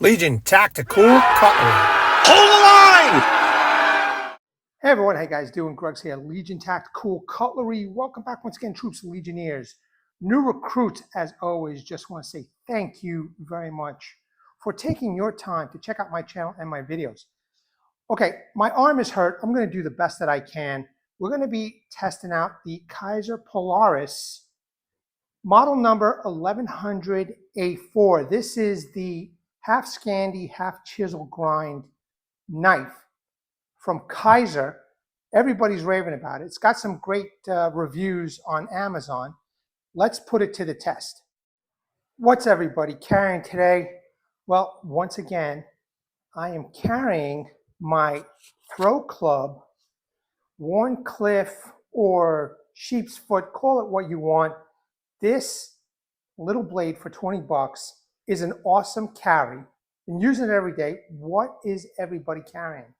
Legion Tactical Cutlery. Hold the line! Hey everyone, how you guys doing? Greg's here, Legion Tactical Cutlery. Welcome back once again, troops and Legionnaires. New recruits, as always, just want to say thank you very much for taking your time to check out my channel and my videos. Okay, my arm is hurt. I'm going to do the best that I can. We're going to be testing out the Kizer Polaris model number 1100A4. This is the half Scandi, half chisel grind knife from Kizer. Everybody's raving about it. It's got some great reviews on Amazon. Let's put it to the test. What's everybody carrying today? Well, once again, I am carrying my throw club, Warncliffe or sheep's foot, call it what you want. This little blade for 20 bucks is an awesome carry. Been using it every day. What is everybody carrying?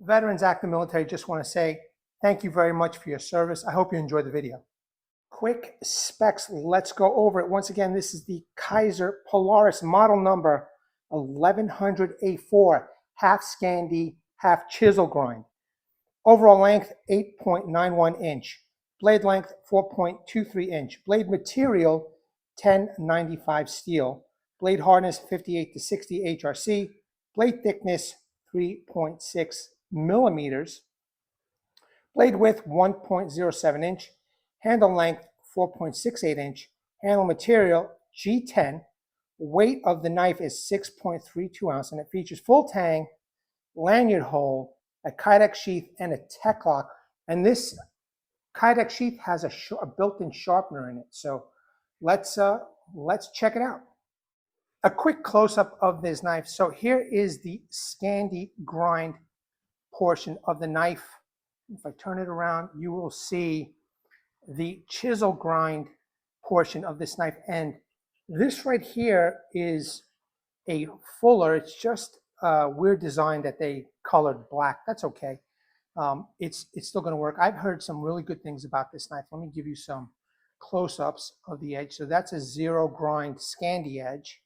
Veterans, active military, just want to say thank you very much for your service. I hope you enjoyed the video. Quick specs, let's go over it. Once again, this is the Kizer Polaris model number 1100A4, half Scandi, half chisel grind. Overall length, 8.91 inch. Blade length, 4.23 inch. Blade material, 1095 steel. Blade hardness, 58 to 60 HRC. Blade thickness, 3.6 millimeters. Blade width, 1.07 inch. Handle length, 4.68 inch. Handle material, G10. Weight of the knife is 6.32 ounce, and it features full tang, lanyard hole, a Kydex sheath, and a tech lock. And this Kydex sheath has a built-in sharpener in it. So let's check it out. A quick close-up of this knife. So here is the Scandi grind portion of the knife. If I turn it around, you will see the chisel grind portion of this knife. And this right here is a fuller. It's just a weird design that they colored black. That's okay. It's still going to work. I've heard some really good things about this knife. Let me give you some close-ups of the edge. So that's a zero grind Scandi edge,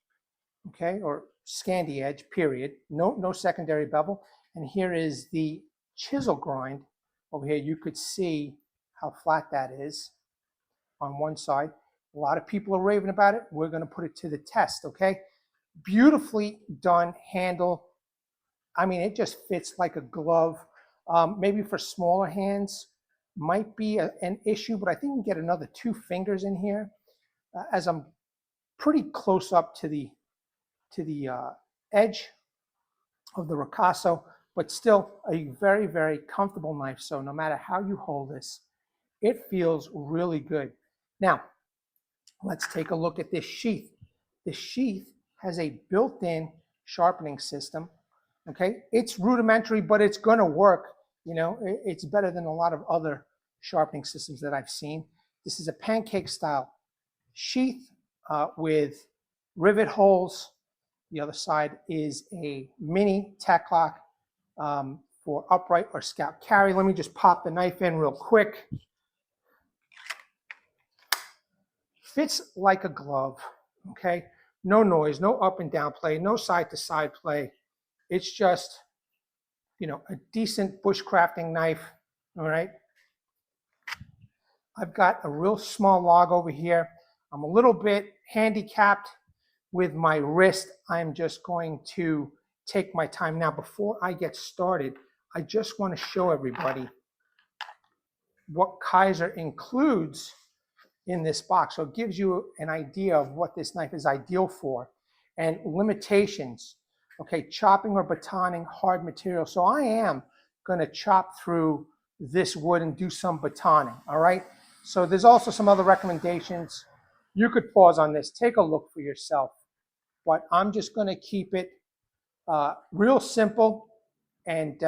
okay, or Scandi edge, period. No secondary bevel. And here is the chisel grind over here. You could see how flat that is on one side. A lot of people are raving about it. We're going to put it to the test, okay? Beautifully done handle. I mean, it just fits like a glove. Maybe for smaller hands might be an issue, but I think you can get another 2 fingers in here as I'm pretty close up to the edge of the ricasso, but still a very, very comfortable knife. So no matter how you hold this, it feels really good. Now, let's take a look at this sheath. The sheath has a built-in sharpening system. Okay, it's rudimentary, but it's going to work. You know, it's better than a lot of other sharpening systems that I've seen. This is a pancake style sheath with rivet holes. The other side is a mini tack lock for upright or scout carry. Let me just pop the knife in real quick. Fits like a glove, okay? No noise, no up and down play, no side to side play. It's just, you know, a decent bushcrafting knife, all right? I've got a real small log over here. I'm a little bit handicapped with my wrist. I'm just going to take my time. Now, before I get started, I just want to show everybody what Kizer includes in this box. So it gives you an idea of what this knife is ideal for and limitations. Okay, chopping or batoning hard material. So I am going to chop through this wood and do some batoning, all right? So there's also some other recommendations. You could pause on this, take a look for yourself. But I'm just going to keep it real simple, and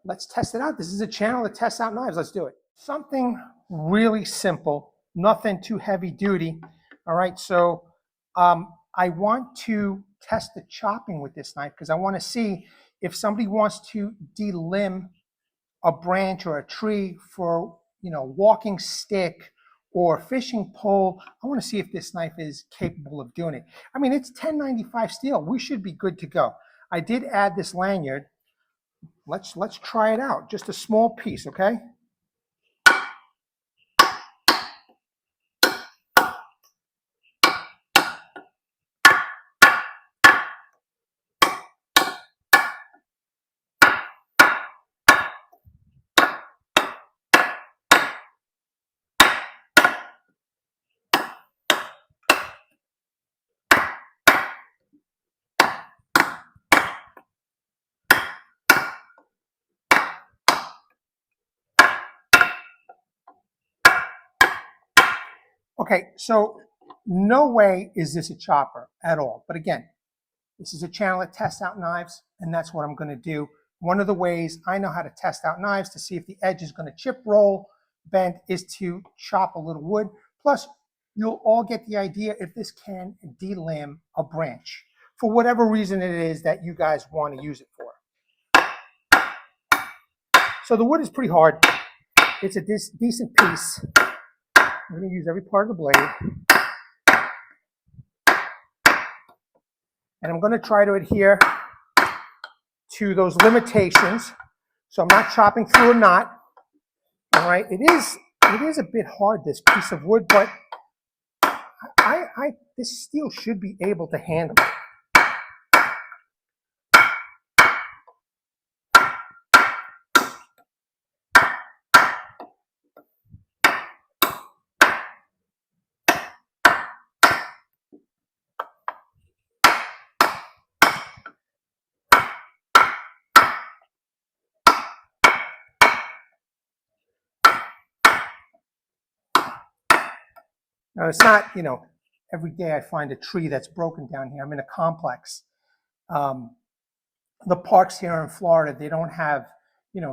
let's test it out. This is a channel that tests out knives. Let's do it. Something really simple, nothing too heavy duty. All right, so I want to test the chopping with this knife because I want to see if somebody wants to delimb a branch or a tree for, you know, walking stick or fishing pole. I want to see if this knife is capable of doing it. I mean, it's 1095 steel. We should be good to go. I did add this lanyard. Let's try it out. Just a small piece, okay? Okay, so no way is this a chopper at all. But again, this is a channel that tests out knives, and that's what I'm going to do. One of the ways I know how to test out knives to see if the edge is going to chip, roll, bend is to chop a little wood. Plus, you'll all get the idea if this can delimb a branch for whatever reason it is that you guys want to use it for. So the wood is pretty hard. It's a decent piece. I'm going to use every part of the blade. And I'm going to try to adhere to those limitations. So I'm not chopping through a knot. All right, it is a bit hard, this piece of wood, but this steel should be able to handle it. Now, it's not, every day I find a tree that's broken down here. I'm in a complex. The parks here in Florida, they don't have,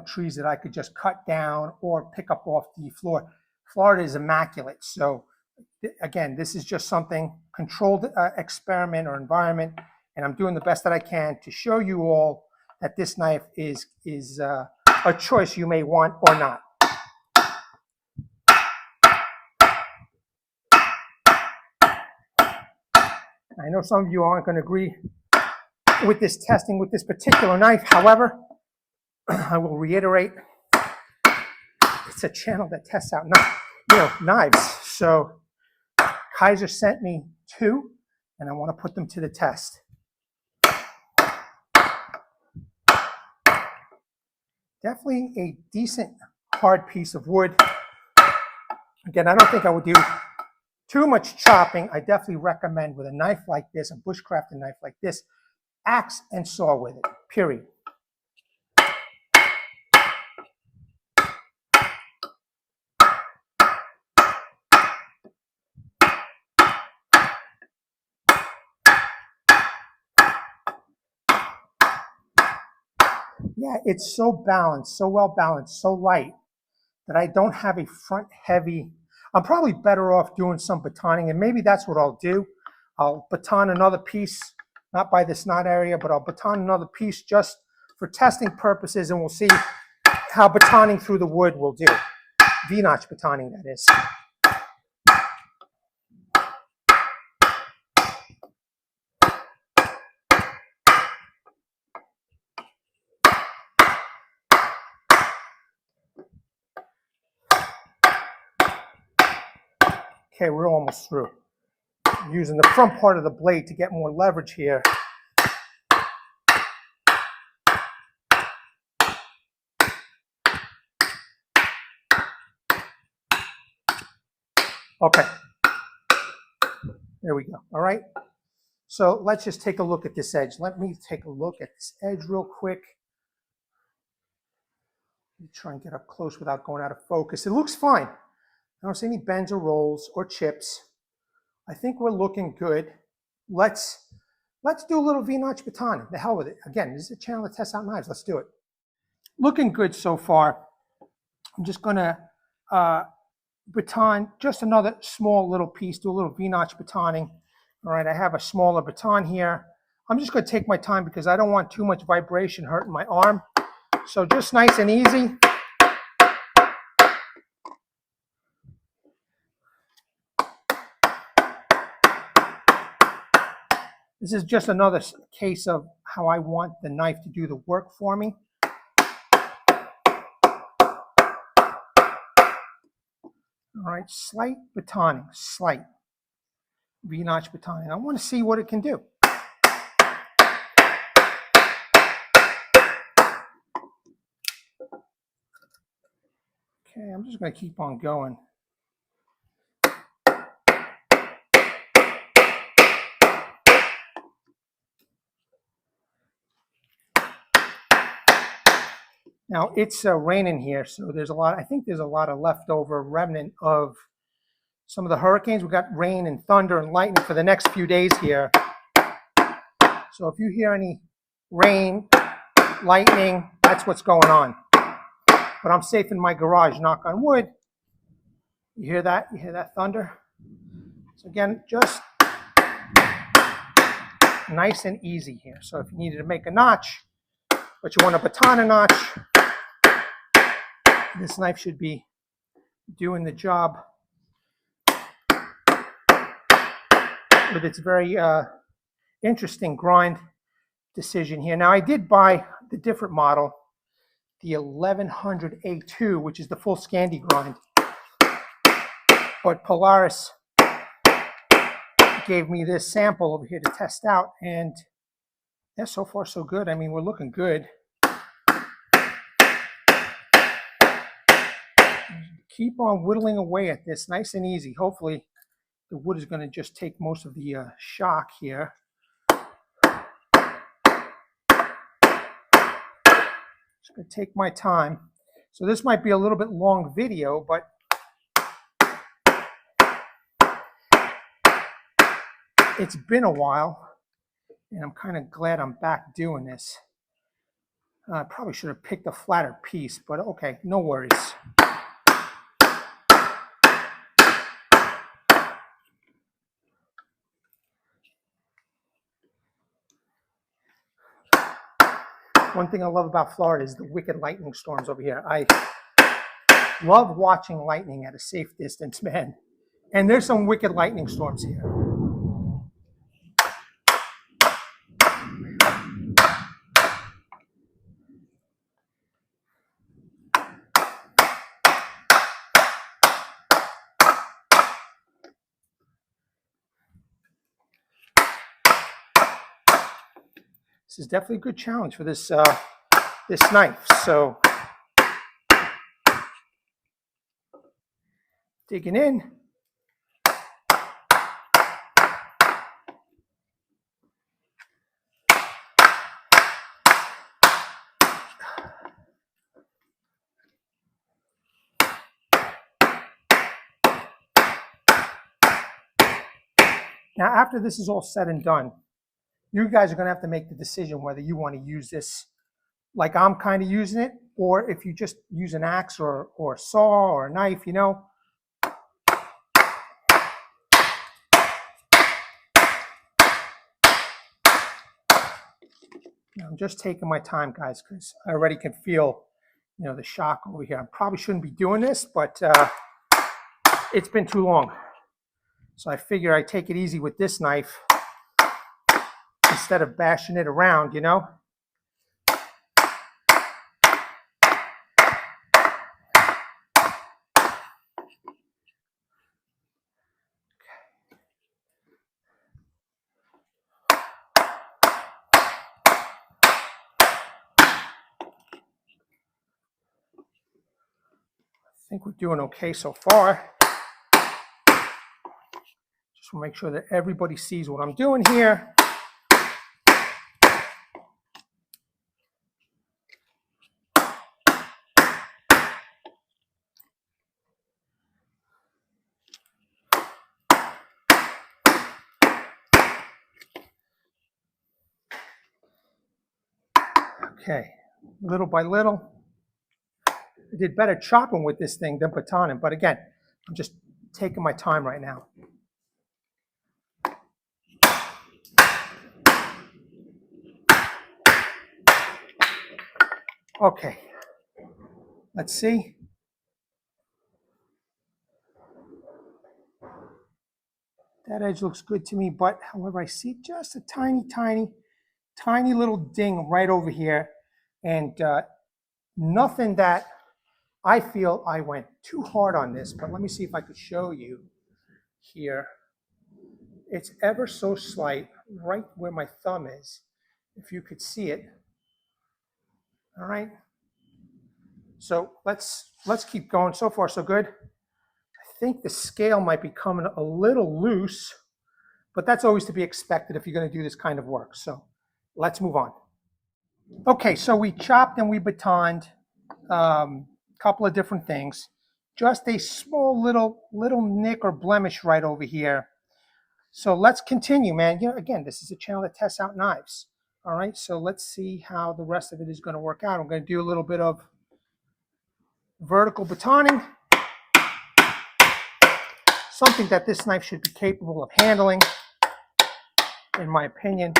trees that I could just cut down or pick up off the floor. Florida is immaculate. So, again, this is just something, controlled experiment or environment, and I'm doing the best that I can to show you all that this knife is a choice you may want or not. I know some of you aren't going to agree with this testing with this particular knife. However, I will reiterate, it's a channel that tests out knives. So Kizer sent me 2, and I want to put them to the test. Definitely a decent hard piece of wood. Again, I don't think I would do too much chopping. I definitely recommend with a knife like this, a Bushcrafter knife like this, axe and saw with it, period. Yeah, it's so balanced, so well balanced, so light that I don't have a front heavy. I'm probably better off doing some batoning, and maybe that's what I'll do. I'll baton another piece, not by this knot area, but I'll baton another piece just for testing purposes, and we'll see how batoning through the wood will do. V-notch batoning, that is. Okay, we're almost through. I'm using the front part of the blade to get more leverage here. Okay, there we go. All right, so let's just take a look at this edge. Let me take a look at this edge real quick. Let me try and get up close without going out of focus. It looks fine. I don't see any bends or rolls or chips. I think we're looking good. Let's do a little V-notch batoning. The hell with it. Again, this is a channel that tests out knives. Let's do it. Looking good so far. I'm just going to baton just another small little piece, do a little V-notch batoning. All right, I have a smaller baton here. I'm just going to take my time because I don't want too much vibration hurting my arm. So just nice and easy. This is just another case of how I want the knife to do the work for me. All right, slight batoning, slight V-notch batoning. I want to see what it can do. Okay, I'm just going to keep on going. Now it's raining here, so there's a lot. I think there's a lot of leftover remnant of some of the hurricanes. We've got rain and thunder and lightning for the next few days here. So if you hear any rain, lightning, that's what's going on. But I'm safe in my garage, knock on wood. You hear that? You hear that thunder? So again, just nice and easy here. So if you needed to make a notch, but you want to baton a notch, this knife should be doing the job with its very interesting grind decision here. Now I did buy the different model, the 1100A2, which is the full Scandi grind. But Polaris gave me this sample over here to test out, and yeah, so far so good. I mean, we're looking good. Keep on whittling away at this, nice and easy. Hopefully the wood is going to just take most of the shock here. Just going to take my time. So this might be a little bit long video, but it's been a while, and I'm kind of glad I'm back doing this. I probably should have picked a flatter piece, but okay, no worries. One thing I love about Florida is the wicked lightning storms over here. I love watching lightning at a safe distance, man. And there's some wicked lightning storms here. This is definitely a good challenge for this this knife. So digging in. Now, after this is all said and done, you guys are going to have to make the decision whether you want to use this like I'm kind of using it, or if you just use an axe or a saw or a knife, you know. I'm just taking my time, guys, because I already can feel, you know, the shock over here. I probably shouldn't be doing this, but it's been too long. So I figure I take it easy with this knife instead of bashing it around, you know. I think we're doing okay so far. Just want to make sure that everybody sees what I'm doing here. Okay, little by little. I did better chopping with this thing than batoning, but again, I'm just taking my time right now. Okay, let's see. That edge looks good to me, but however, I see just a tiny little ding right over here, and nothing that I feel I went too hard on this, but let me see if I could show you here. It's ever so slight, right where my thumb is, if you could see it. All right. So let's keep going. So far, so good. I think the scale might be coming a little loose, but that's always to be expected if you're going to do this kind of work. So let's move on. Okay, so we chopped and we batoned a couple of different things. Just a small little nick or blemish right over here. So let's continue, man. You know, again, this is a channel that tests out knives. All right, so let's see how the rest of it is going to work out. I'm going to do a little bit of vertical batoning. Something that this knife should be capable of handling, in my opinion.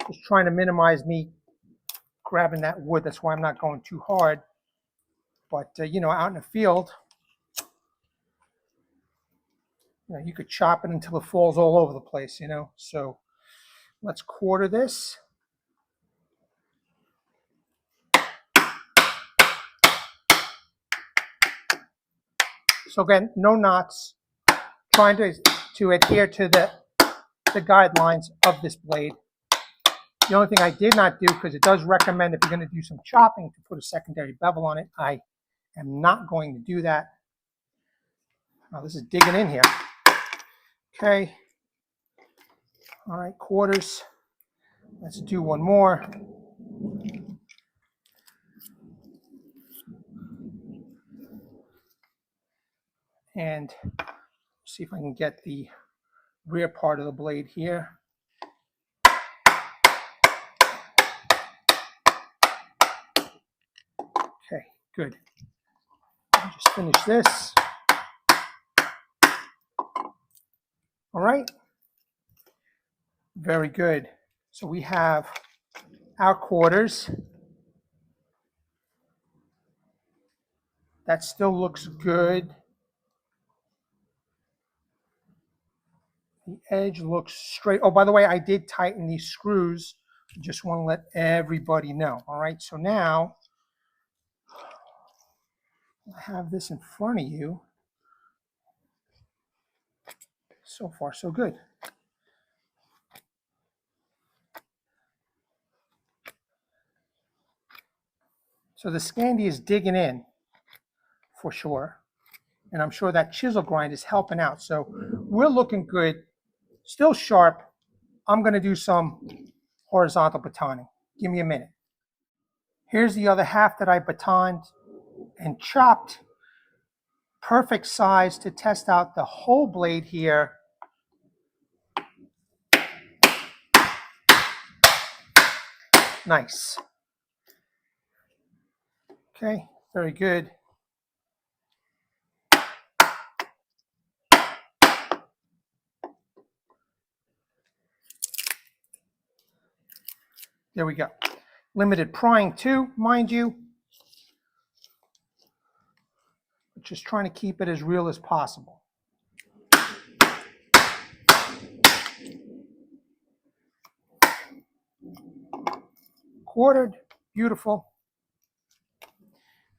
Just trying to minimize me grabbing that wood. That's why I'm not going too hard. But, you know, out in the field, you know, you could chop it until it falls all over the place, you know. So let's quarter this. So again, no knots. Trying to adhere to the guidelines of this blade. The only thing I did not do, because it does recommend if you're going to do some chopping to put a secondary bevel on it, I am not going to do that. Now this is digging in here. Okay. All right, quarters. Let's do one more. And see if I can get the rear part of the blade here. Okay, good. I'll just finish this. All right. Very good. So we have our quarters. That still looks good. The edge looks straight. Oh, by the way, I did tighten these screws. Just want to let everybody know. All right, so now I have this in front of you. So far, so good. So the Scandi is digging in for sure. And I'm sure that chisel grind is helping out. So we're looking good, still sharp. I'm going to do some horizontal batoning. Give me a minute. Here's the other half that I batoned and chopped. Perfect size to test out the whole blade here. Nice. Okay, very good. There we go. Limited prying too, mind you. Just trying to keep it as real as possible. Quartered, beautiful.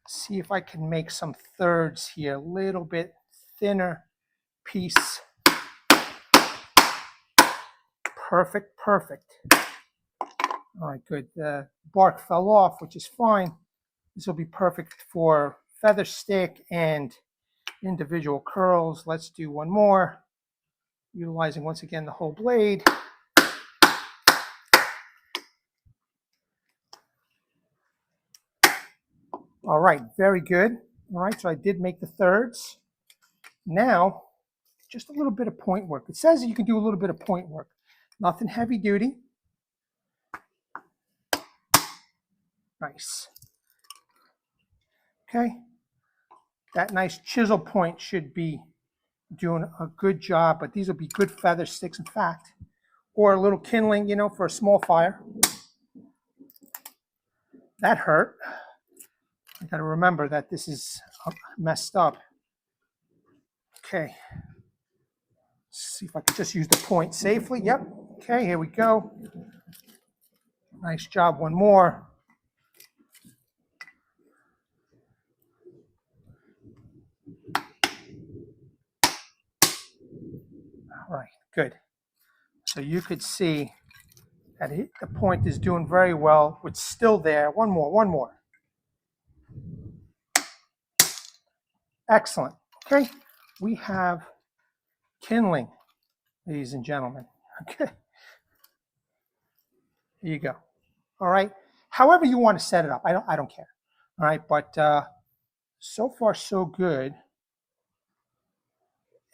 See if I can make some thirds here, a little bit thinner piece. Perfect, perfect. All right, good. The bark fell off, which is fine. This will be perfect for feather stick and individual curls. Let's do one more, utilizing once again the whole blade. All right, very good. All right, so I did make the thirds. Now, just a little bit of point work. It says that you can do a little bit of point work. Nothing heavy duty. Nice. Okay. That nice chisel point should be doing a good job, but these will be good feather sticks, in fact, or a little kindling, you know, for a small fire. That hurt. I got to remember that this is messed up. Okay. Let's see if I can just use the point safely. Yep. Okay, here we go. Nice job. One more. All right, good. So you could see that the point is doing very well. It's still there. One more, one more. Excellent. Okay, we have kindling, ladies and gentlemen. Okay, here you go. All right, however you want to set it up, I don't care. All right, but so far so good.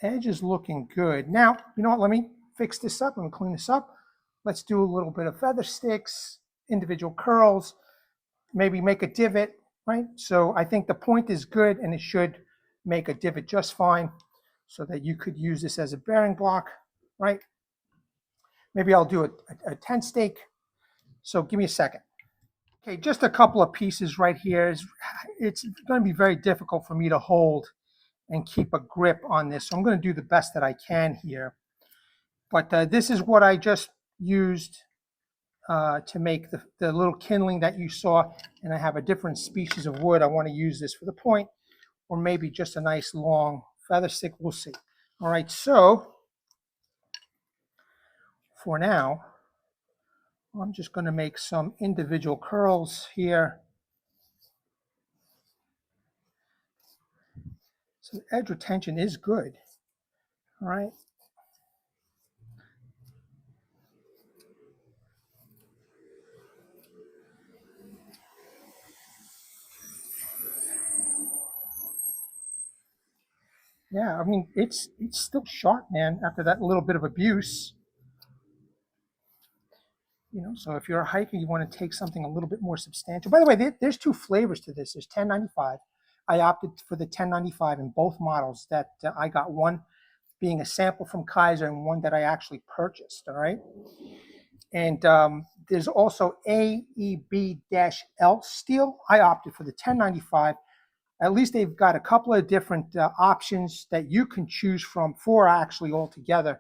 Edge is looking good. Now, you know what? Let me fix this up. Let me clean this up. Let's do a little bit of feather sticks, individual curls, maybe make a divot, right? So I think the point is good and it should make a divot just fine so that you could use this as a bearing block, right? Maybe I'll do a 10 stake. So give me a second. Okay, just a couple of pieces right here. It's going to be very difficult for me to hold and keep a grip on this. So I'm going to do the best that I can here. But this is what I just used to make the little kindling that you saw. And I have a different species of wood. I want to use this for the point, or maybe just a nice long feather stick. We'll see. All right, so for now, I'm just going to make some individual curls here. So the edge retention is good. All right. Yeah, I mean, it's still sharp, man, after that little bit of abuse. You know, so if you're a hiker, you want to take something a little bit more substantial. By the way, there's two flavors to this. There's 1095. I opted for the 1095 in both models that I got, one being a sample from Kizer and one that I actually purchased, all right? And there's also AEB-L steel. I opted for the 1095. At least they've got a couple of different options that you can choose from, four actually altogether.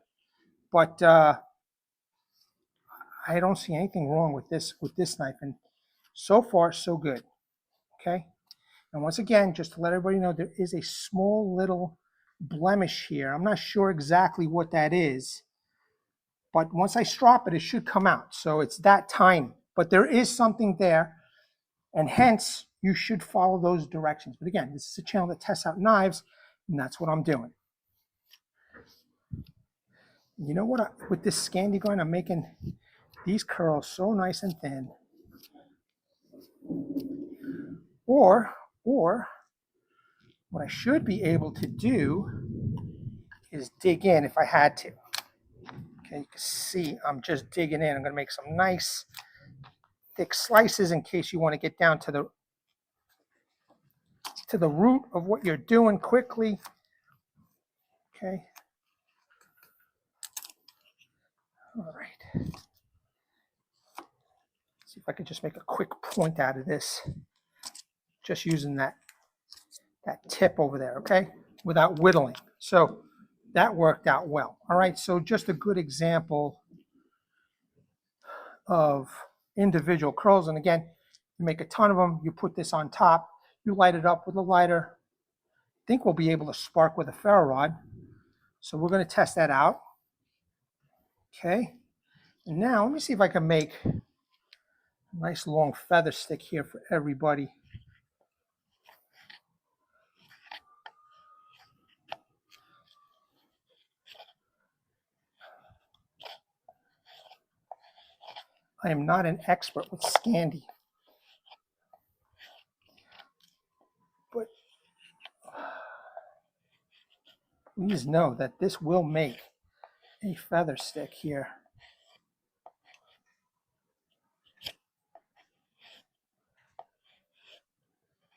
But I don't see anything wrong with this knife, and so far so good. Okay, and once again, just to let everybody know, there is a small little blemish here. I'm not sure exactly what that is, but once I strop it, it should come out. So it's that tiny, but there is something there, and hence you should follow those directions. But again, this is a channel that tests out knives, and that's what I'm doing. You know what? With this Scandi grind, I'm making these curls so nice and thin. Or what I should be able to do is dig in if I had to. Okay, you can see I'm just digging in. I'm going to make some nice thick slices in case you want to get down to the root of what you're doing quickly. Okay. All right. See if I can just make a quick point out of this. Just using that tip over there, okay, without whittling. So that worked out well. All right, so just a good example of individual curls. And again, you make a ton of them, you put this on top, you light it up with a lighter. I think we'll be able to spark with a ferro rod. So we're going to test that out. Okay, and now let me see if I can make a nice long feather stick here for everybody. I am not an expert with Scandi, but please know that this will make a feather stick here.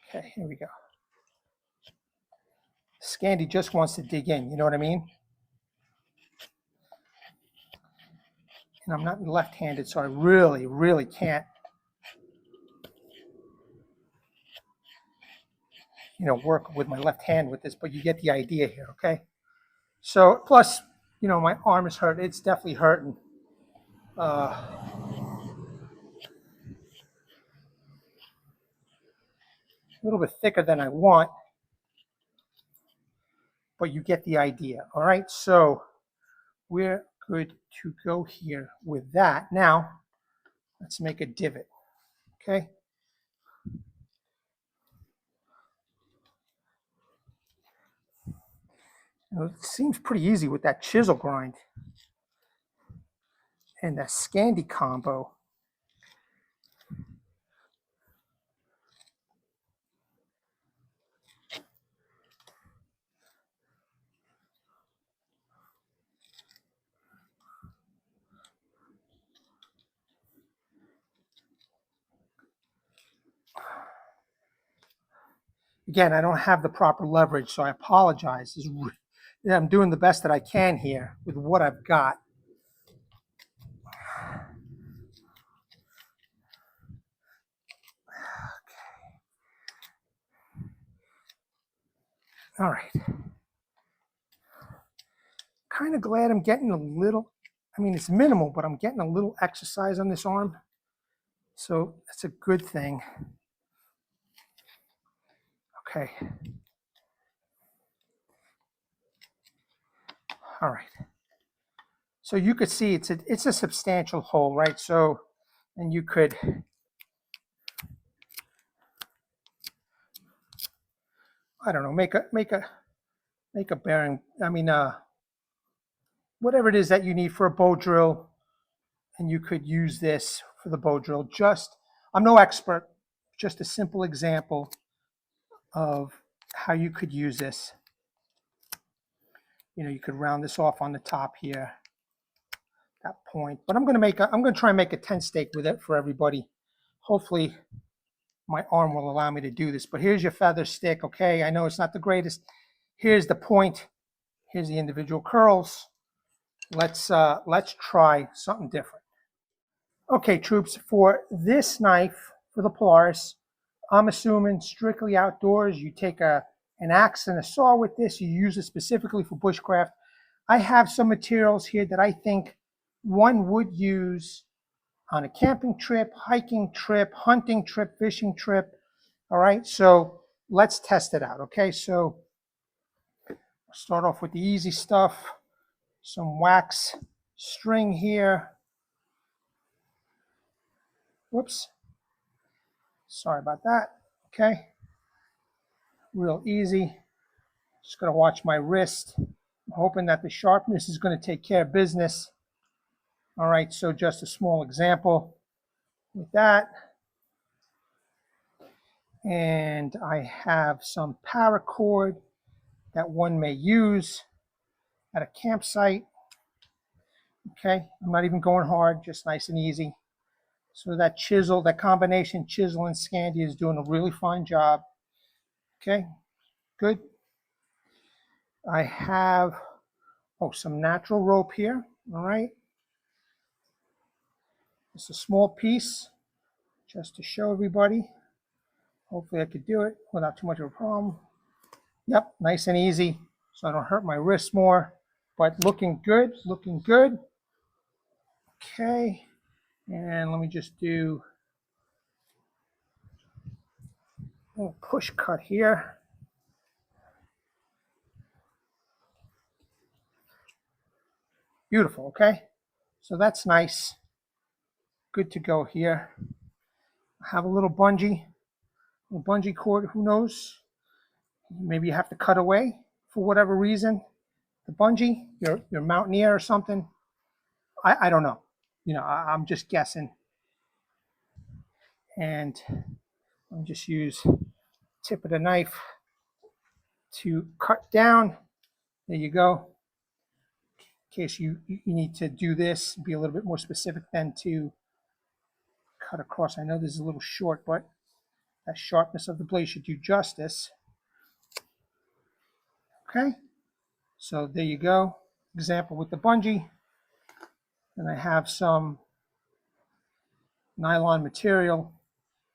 Okay, here we go. Scandi just wants to dig in, you know what I mean? And I'm not left-handed, so I really, really can't, work with my left hand with this, but you get the idea here, okay? So plus, you know, my arm is hurt. It's definitely hurting. A little bit thicker than I want, but you get the idea. All right, so we're good to go here with that. Now, let's make a divot, okay? It seems pretty easy with that chisel grind and that Scandi combo. Again, I don't have the proper leverage, so I apologize. I'm doing the best that I can here with what I've got. All right. Kind of glad I'm getting a little, I mean, it's minimal, but I'm getting a little exercise on this arm. So that's a good thing. Okay. All right. So you could see it's a substantial hole, right? So, and you could, I don't know, make a bearing. I mean, whatever it is that you need for a bow drill, and you could use this for the bow drill. Just, I'm no expert, just a simple example of how you could use this. You know, you could round this off on the top here, that point. But I'm going to try and make a tent stake with it for everybody. Hopefully my arm will allow me to do this. But here's your feather stick, okay? I know it's not the greatest. Here's the point. Here's the individual curls. Let's try something different. Okay, troops, for this knife, for the Polaris, I'm assuming strictly outdoors. You take an axe and a saw with this. You use it specifically for bushcraft. I have some materials here that I think one would use on a camping trip, hiking trip, hunting trip, fishing trip. All right, so let's test it out, okay? So I'll start off with the easy stuff. Some wax string here. Whoops. Sorry about that. Okay. Real easy. Just going to watch my wrist. I'm hoping that the sharpness is going to take care of business. All right, so just a small example with that. And I have some paracord that one may use at a campsite. Okay, I'm not even going hard, just nice and easy. So that chisel, that combination chisel and Scandi is doing a really fine job. Okay, good. I have, some natural rope here, all right. It's a small piece, just to show everybody. Hopefully I could do it without too much of a problem. Yep, nice and easy, so I don't hurt my wrists more, but looking good, looking good. Okay, and let me just do a little push cut here. Beautiful, okay? So that's nice. Good to go here. I have a little bungee cord, who knows? Maybe you have to cut away for whatever reason. The bungee, your mountaineer or something. I don't know. You know, I'm just guessing. And I'll just use tip of the knife to cut down. There you go. In case you need to do this, be a little bit more specific than to cut across. I know this is a little short, but that sharpness of the blade should do justice. Okay, so there you go. Example with the bungee. And I have some nylon material.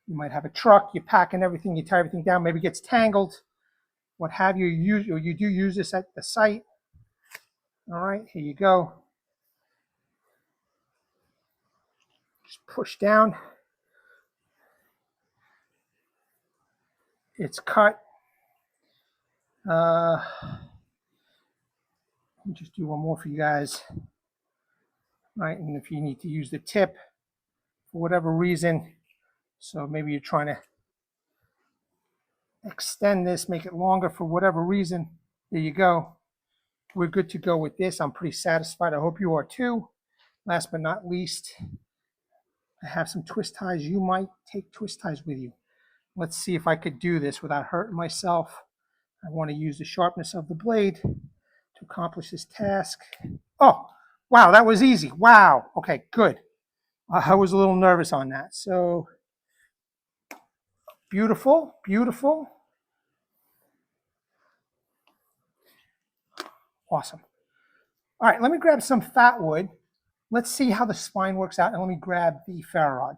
You might have a truck, you're packing everything, you tie everything down, maybe it gets tangled, what have you. You do use this at the site. All right, here you go. Just push down. It's cut. Let me just do one more for you guys. All right, and if you need to use the tip for whatever reason, so maybe you're trying to extend this, make it longer for whatever reason, there you go. We're good to go with this. I'm pretty satisfied. I hope you are too. Last but not least, I have some twist ties. You might take twist ties with you. Let's see if I could do this without hurting myself. I want to use the sharpness of the blade to accomplish this task. Oh, wow, that was easy. Wow. Okay, good. I was a little nervous on that. So beautiful, beautiful. Awesome. All right, let me grab some fat wood. Let's see how the spine works out, and let me grab the ferro rod.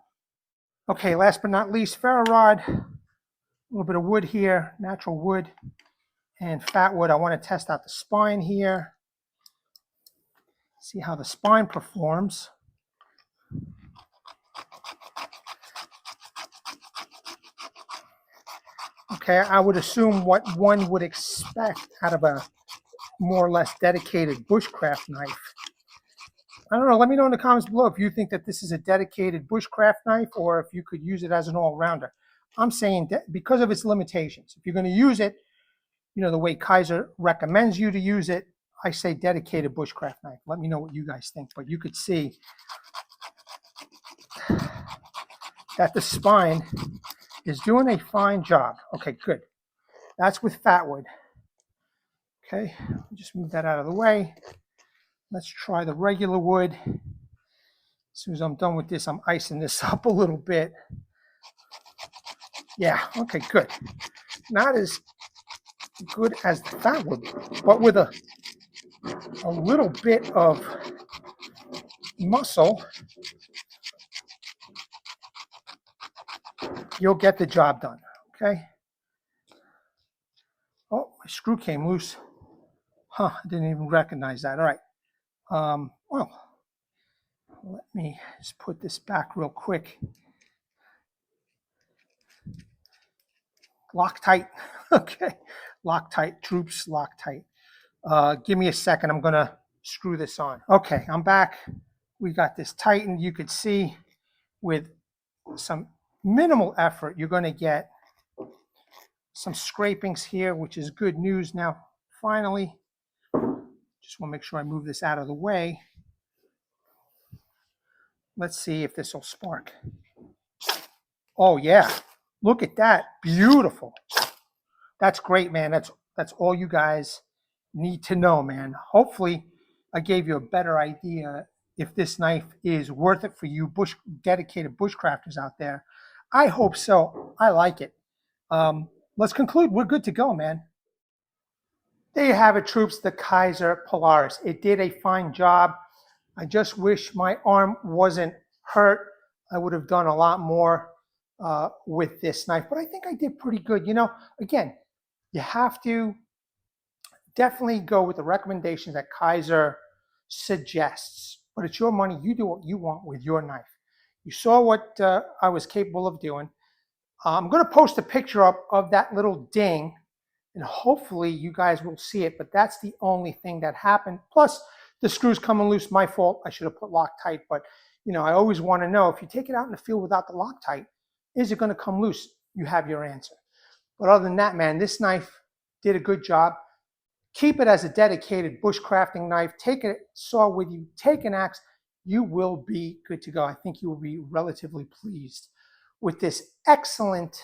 Okay, last but not least, ferro rod. A little bit of wood here, natural wood, and fat wood. I want to test out the spine here. See how the spine performs. Okay, I would assume what one would expect out of a more or less dedicated bushcraft knife. I don't know, let me know in the comments below if you think that this is a dedicated bushcraft knife or if you could use it as an all-rounder. I'm saying that because of its limitations. If you're going to use it, you know, the way Kizer recommends you to use it, I say dedicated bushcraft knife. Let me know what you guys think, but you could see that the spine is doing a fine job. Okay, good. That's with fat wood. Okay, just move that out of the way. Let's try the regular wood. As soon as I'm done with this, I'm icing this up a little bit. Yeah, okay, good. Not as good as the fat wood, but with a little bit of muscle, you'll get the job done, okay? Oh, my screw came loose. Huh, I didn't even recognize that. All right. Well, let me just put this back real quick. Loctite. Okay. Loctite, troops, Loctite. Give me a second. I'm going to screw this on. Okay, I'm back. We got this tightened. You could see with some minimal effort, you're going to get some scrapings here, which is good news. Now, finally, just want to make sure I move this out of the way. Let's see if this will spark. Oh, yeah. Look at that. Beautiful. That's great, man. That's all you guys need to know, man. Hopefully, I gave you a better idea if this knife is worth it for you dedicated bushcrafters out there. I hope so. I like it. Let's conclude. We're good to go, man. There you have it, troops, the Kizer Polaris. It did a fine job. I just wish my arm wasn't hurt. I would have done a lot more with this knife, but I think I did pretty good. You know, again, you have to definitely go with the recommendations that Kizer suggests, but it's your money. You do what you want with your knife. You saw what I was capable of doing. I'm going to post a picture up of that little ding, and hopefully you guys will see it, but that's the only thing that happened. Plus, the screws coming loose, my fault. I should have put Loctite, but you know, I always want to know if you take it out in the field without the Loctite, is it going to come loose? You have your answer. But other than that, man, this knife did a good job. Keep it as a dedicated bushcrafting knife. Take a saw with you, take an axe. You will be good to go. I think you will be relatively pleased with this excellent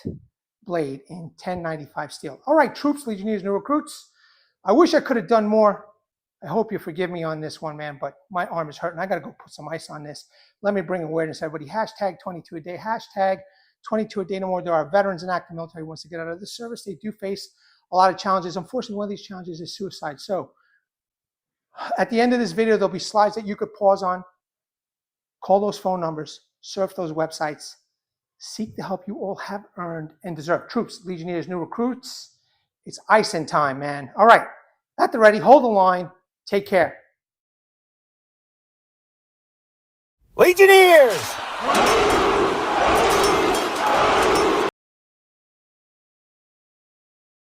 blade in 1095 steel. All right, troops, legionnaires, new recruits. I wish I could have done more. I hope you forgive me on this one, man, but my arm is hurting. I got to go put some ice on this. Let me bring awareness, everybody. Hashtag 22 a day. Hashtag 22 a day no more. There are veterans in active military who wants to get out of the service. They do face a lot of challenges. Unfortunately, one of these challenges is suicide. So at the end of this video, there'll be slides that you could pause on, call those phone numbers, surf those websites, seek the help you all have earned and deserve. Troops, legionnaires, new recruits, it's icing time, man. All right, at the ready, hold the line. Take care. Legionnaires!